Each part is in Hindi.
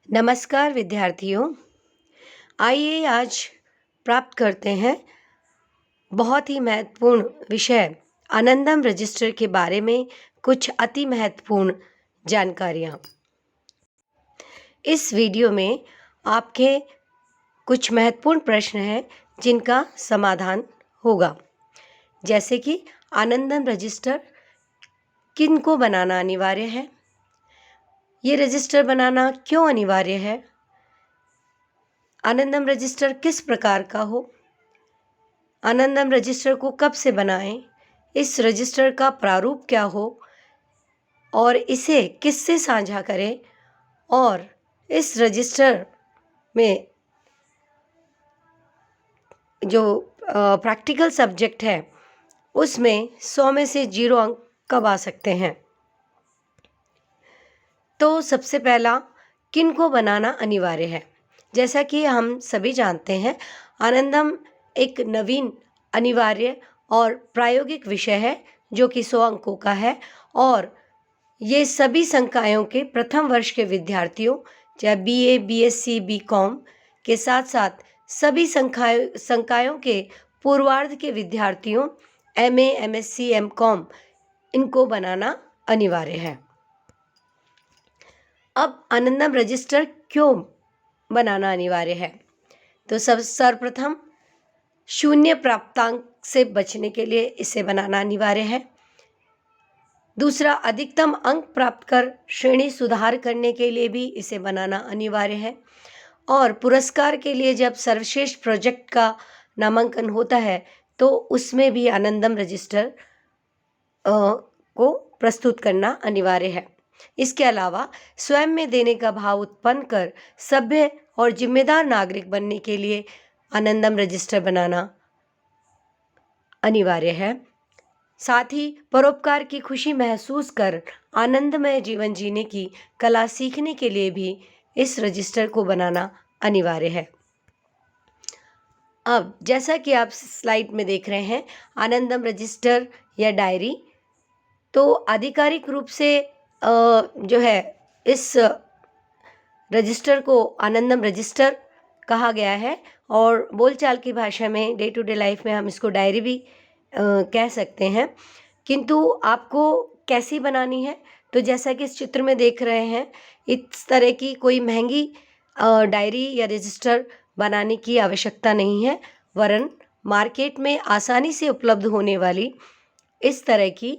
नमस्कार विद्यार्थियों। आइए आज प्राप्त करते हैं बहुत ही महत्वपूर्ण विषय आनंदम रजिस्टर के बारे में कुछ अति महत्वपूर्ण जानकारियाँ। इस वीडियो में आपके कुछ महत्वपूर्ण प्रश्न हैं जिनका समाधान होगा, जैसे कि आनंदम रजिस्टर किन को बनाना अनिवार्य है, ये रजिस्टर बनाना क्यों अनिवार्य है, आनंदम रजिस्टर किस प्रकार का हो, आनंदम रजिस्टर को कब से बनाएं, इस रजिस्टर का प्रारूप क्या हो और इसे किससे साझा करें, और इस रजिस्टर में जो प्रैक्टिकल सब्जेक्ट है उसमें 100 में से 0 अंक कब आ सकते हैं। तो सबसे पहला, किन को बनाना अनिवार्य है। जैसा कि हम सभी जानते हैं, आनंदम एक नवीन, अनिवार्य और प्रायोगिक विषय है जो कि 100 अंकों का है और ये सभी संकायों के प्रथम वर्ष के विद्यार्थियों, चाहे बीए, बीएससी, बीकॉम के साथ साथ सभी संकायों के पूर्वार्ध के विद्यार्थियों, एमए, एमएससी, एमकॉम, इनको बनाना अनिवार्य है। अब आनंदम रजिस्टर क्यों बनाना अनिवार्य है, तो सर्वप्रथम शून्य प्राप्तांक से बचने के लिए इसे बनाना अनिवार्य है। दूसरा, अधिकतम अंक प्राप्त कर श्रेणी सुधार करने के लिए भी इसे बनाना अनिवार्य है। और पुरस्कार के लिए जब सर्वश्रेष्ठ प्रोजेक्ट का नामांकन होता है तो उसमें भी आनंदम रजिस्टर को प्रस्तुत करना अनिवार्य है। इसके अलावा स्वयं में देने का भाव उत्पन्न कर सभ्य और जिम्मेदार नागरिक बनने के लिए आनंदम रजिस्टर बनाना अनिवार्य है। साथ ही परोपकार की खुशी महसूस कर आनंदमय जीवन जीने की कला सीखने के लिए भी इस रजिस्टर को बनाना अनिवार्य है। अब जैसा कि आप स्लाइड में देख रहे हैं, आनंदम रजिस्टर या डायरी, तो आधिकारिक रूप से जो है इस रजिस्टर को आनंदम रजिस्टर कहा गया है और बोलचाल की भाषा में, डे टू डे लाइफ में हम इसको डायरी भी कह सकते हैं। किंतु आपको कैसी बनानी है, तो जैसा कि इस चित्र में देख रहे हैं, इस तरह की कोई महंगी डायरी या रजिस्टर बनाने की आवश्यकता नहीं है, वरन मार्केट में आसानी से उपलब्ध होने वाली इस तरह की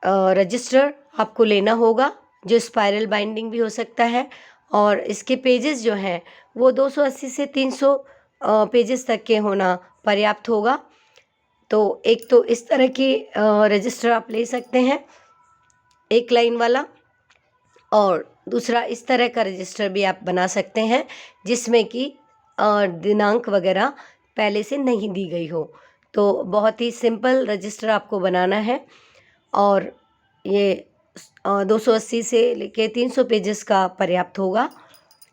रजिस्टर आपको लेना होगा, जो स्पाइरल बाइंडिंग भी हो सकता है और इसके पेजेस जो हैं वो 280 से 300 पेजेस तक के होना पर्याप्त होगा। तो एक तो इस तरह की रजिस्टर आप ले सकते हैं, एक लाइन वाला, और दूसरा इस तरह का रजिस्टर भी आप बना सकते हैं जिसमें कि दिनांक वगैरह पहले से नहीं दी गई हो। तो बहुत ही सिंपल रजिस्टर आपको बनाना है और ये 280 से लेके 300 पेजेस का पर्याप्त होगा,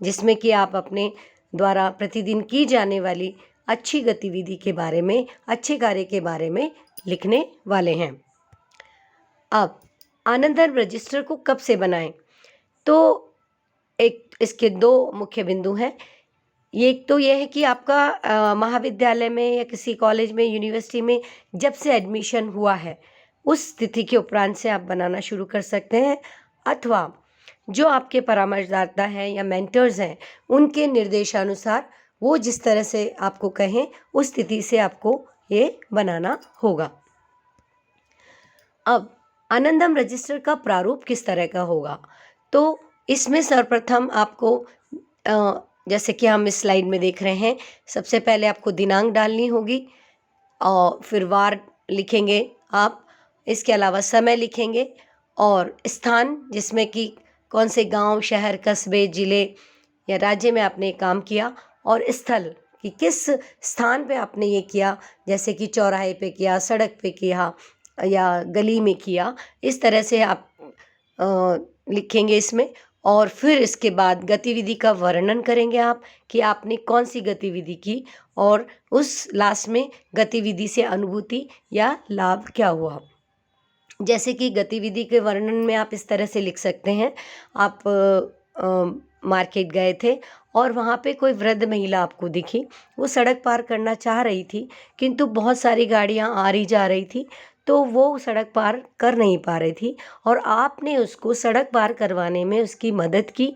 जिसमें कि आप अपने द्वारा प्रतिदिन की जाने वाली अच्छी गतिविधि के बारे में, अच्छे कार्य के बारे में लिखने वाले हैं। अब आनंदम रजिस्टर को कब से बनाएं, तो एक इसके 2 मुख्य बिंदु हैं। एक तो यह है कि आपका महाविद्यालय में या किसी कॉलेज में, यूनिवर्सिटी में जब से एडमिशन हुआ है उस तिथि के उपरांत से आप बनाना शुरू कर सकते हैं, अथवा जो आपके परामर्शदाता हैं या मेंटर्स हैं उनके निर्देशानुसार वो जिस तरह से आपको कहें उस तिथि से आपको ये बनाना होगा। अब आनंदम रजिस्टर का प्रारूप किस तरह का होगा, तो इसमें सर्वप्रथम आपको जैसे कि हम इस स्लाइड में देख रहे हैं, सबसे पहले आपको दिनांक डालनी होगी और फिर वार लिखेंगे आप, इसके अलावा समय लिखेंगे और स्थान, जिसमें कि कौन से गांव, शहर, कस्बे, ज़िले या राज्य में आपने काम किया, और स्थल कि किस स्थान पे आपने ये किया, जैसे कि चौराहे पे किया, सड़क पे किया या गली में किया, इस तरह से आप लिखेंगे इसमें। और फिर इसके बाद गतिविधि का वर्णन करेंगे आप कि आपने कौन सी गतिविधि की और उस लास्ट में गतिविधि से अनुभूति या लाभ क्या हुआ। जैसे कि गतिविधि के वर्णन में आप इस तरह से लिख सकते हैं, आप मार्केट गए थे और वहाँ पे कोई वृद्ध महिला आपको दिखी। वो सड़क पार करना चाह रही थी, किंतु बहुत सारी गाड़ियाँ आ रही जा रही थी, तो वो सड़क पार कर नहीं पा रही थी और आपने उसको सड़क पार करवाने में उसकी मदद की।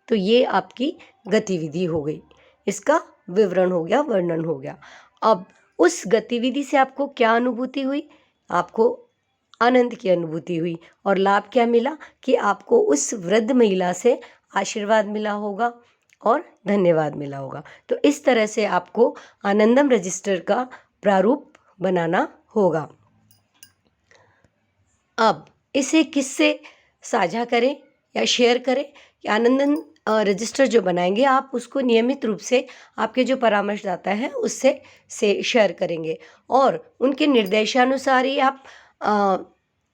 तो ये आपकी गतिविधि हो गई, इसका विवरण हो गया, वर्णन हो गया। अब उस गतिविधि से आपको क्या अनुभूति हुई? आपको आनंद की अनुभूति हुई और लाभ क्या मिला कि आपको उस वृद्ध महिला से आशीर्वाद मिला होगा और धन्यवाद मिला होगा। तो इस तरह से आपको आनंदम रजिस्टर का प्रारूप बनाना होगा। अब इसे किससे साझा करें या शेयर करें? कि आनंदम रजिस्टर जो बनाएंगे आप उसको नियमित रूप से आपके जो परामर्शदाता है उससे शेयर करेंगे और उनके निर्देशानुसार ही आप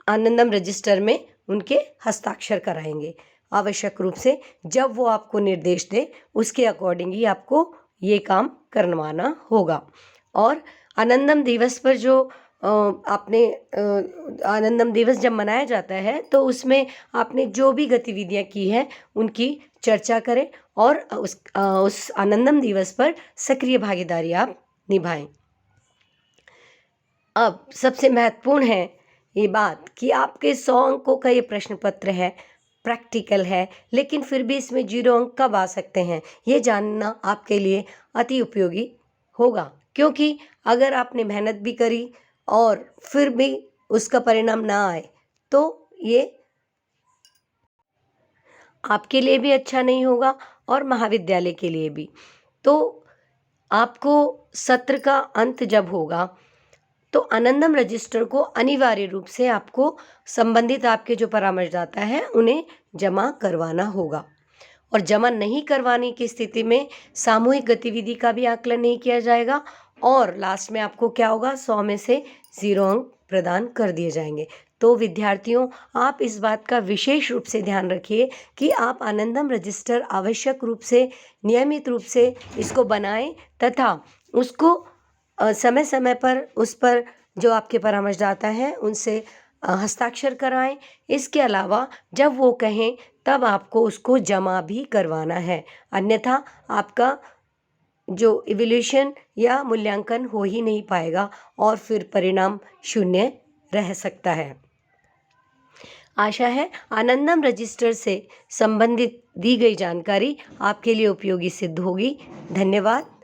आनंदम रजिस्टर में उनके हस्ताक्षर कराएंगे। आवश्यक रूप से जब वो आपको निर्देश दे उसके अकॉर्डिंग ही आपको ये काम करवाना होगा। और आनंदम दिवस पर जो आपने आनंदम दिवस जब मनाया जाता है तो उसमें आपने जो भी गतिविधियां की हैं उनकी चर्चा करें और उस आनंदम दिवस पर सक्रिय भागीदारी आप निभाएं। अब सबसे महत्वपूर्ण है ये बात कि आपके 100 अंकों का ये प्रश्न पत्र है, प्रैक्टिकल है, लेकिन फिर भी इसमें 0 अंक कब आ सकते हैं ये जानना आपके लिए अति उपयोगी होगा। क्योंकि अगर आपने मेहनत भी करी और फिर भी उसका परिणाम ना आए तो ये आपके लिए भी अच्छा नहीं होगा और महाविद्यालय के लिए भी। तो आपको सत्र का अंत जब होगा तो आनंदम रजिस्टर को अनिवार्य रूप से आपको संबंधित आपके जो परामर्शदाता है उन्हें जमा करवाना होगा और जमा नहीं करवाने की स्थिति में सामूहिक गतिविधि का भी आकलन नहीं किया जाएगा और लास्ट में आपको क्या होगा, 100 में से 0 अंक प्रदान कर दिए जाएंगे। तो विद्यार्थियों, आप इस बात का विशेष रूप से ध्यान रखिए कि आप आनंदम रजिस्टर आवश्यक रूप से नियमित रूप से इसको बनाएं तथा उसको समय समय पर उस पर जो आपके परामर्शदाता हैं उनसे हस्ताक्षर कराएं। इसके अलावा जब वो कहें तब आपको उसको जमा भी करवाना है, अन्यथा आपका जो इवैल्यूएशन या मूल्यांकन हो ही नहीं पाएगा और फिर परिणाम 0 रह सकता है। आशा है आनंदम रजिस्टर से संबंधित दी गई जानकारी आपके लिए उपयोगी सिद्ध होगी। धन्यवाद।